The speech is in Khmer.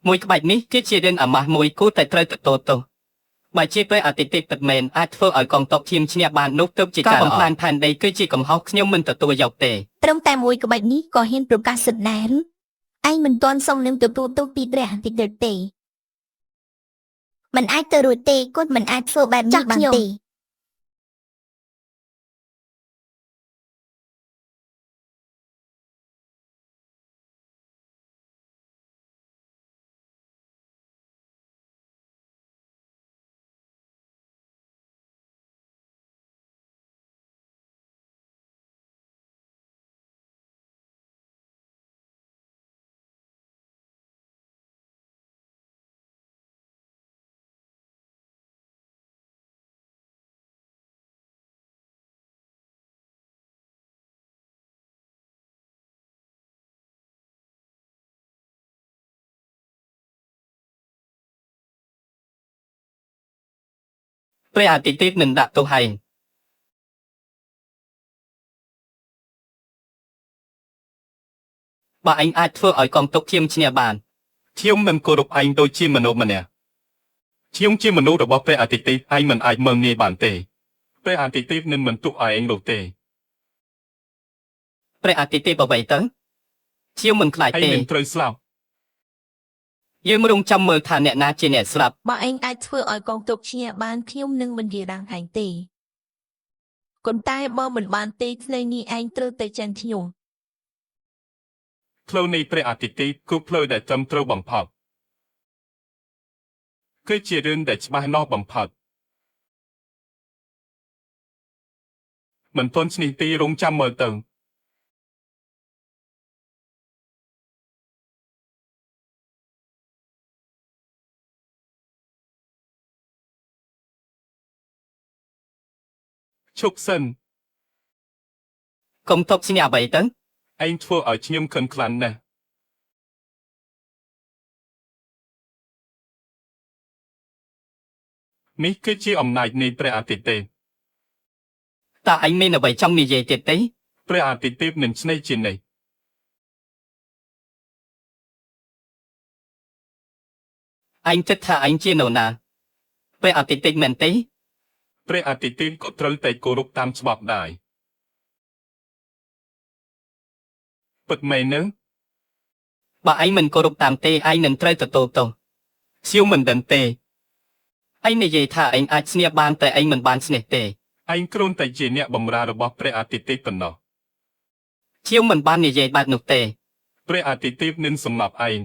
មួយក្បាច់នេះគឺជារឿងអាម៉ាស់មួយគួរតែត្រូវទទួលទោសបើជាពេលអាទិទេពពិតមែនអាចធ្វើឲ្យកងទ័ពឈាមឈ្នះបាននោះទើបជាការបំផ្លាញផែនដីគឺជាកំហុសខ្ញុំមិនទទួលយកទេ ត្រឹមតែមួយក្បាច់នេះក៏ហ៊ានប្រកាសសិទ្ធិដែរឬឯងមិនទាន់សមនឹងទទួលទោសពីព្រះអាទិទេពទេមិនអាចទៅរួចទេគាត់មិនអាចធ្វើបែបនេះបានទេព្រះអាទិទេពនឹងដាក់ទោសឯងបើឯងអាចធ្វើឲ្យកងទ័ពឈាមឈ្នះបានខ្ញុំមិនគោរពឯងដូចជាមនុស្សម្នាក់ខ្ញុំជាមនុស្សរបស់ព្រះអាទិទេពឯងមិនអាចមើលងាយបានទេព្រះអាទិទេពនឹងមិនទុកឲ្យឯងនោះទេព្រះអាទិទេពអ្វីទៅខ្ញុំមិនខ្លាចទេឯងនឹងត្រូវស្លាប់យើងរងចាំមើលថាអ្នកណាជាអ្នកស្លាប់ បើឯងអាចធ្វើឲ្យកងទ័ពឈ្នះបានខ្ញុំនឹងមិននិយាយដល់ឯងទេប៉ុន្តែបើមិនបានទេផ្លូវនេះឯងត្រូវតែចាញ់ខ្ញុំ ផ្លូវនៃព្រះអាទិទេពគឺផ្លូវដែលត្រឹមត្រូវបំផុតគឺជារឿងដែលច្បាស់លាស់បំផុតមិនទាន់ឈ្នះទេរងចាំមើលទៅឈប់សិនកុំទុកឈ្នះអ្វីទៅឯងធ្វើឲ្យខ្ញុំខឹងខ្លាំងណាស់នេះគឺជាអំណាចនៃព្រះអាទិទេពតើឯងមានអ្វីចង់និយាយទៀតទេព្រះអាទិទេពនឹងឆ្នៃជានេះឯងគិតថាឯងជានរណាព្រះអាទិទេពមែនទេព្រះអាទិទេពក៏ត្រូវតែគោរពតាមច្បាប់ដែរពិតមែនទេបើឯងមិនគោរពតាមទេឯងនឹងត្រូវទទួលទោសខ្ញុំមិនដឹងទេឯងនិយាយថាឯងអាចឈ្នះបានតែឯងមិនបានឈ្នះទេឯងគ្រាន់តែជាអ្នកបម្រើរបស់ព្រះអាទិទេពប៉ុណ្ណោះខ្ញុំមិនបាននិយាយបែបនោះទេព្រះអាទិទេពនឹងសម្លាប់ឯង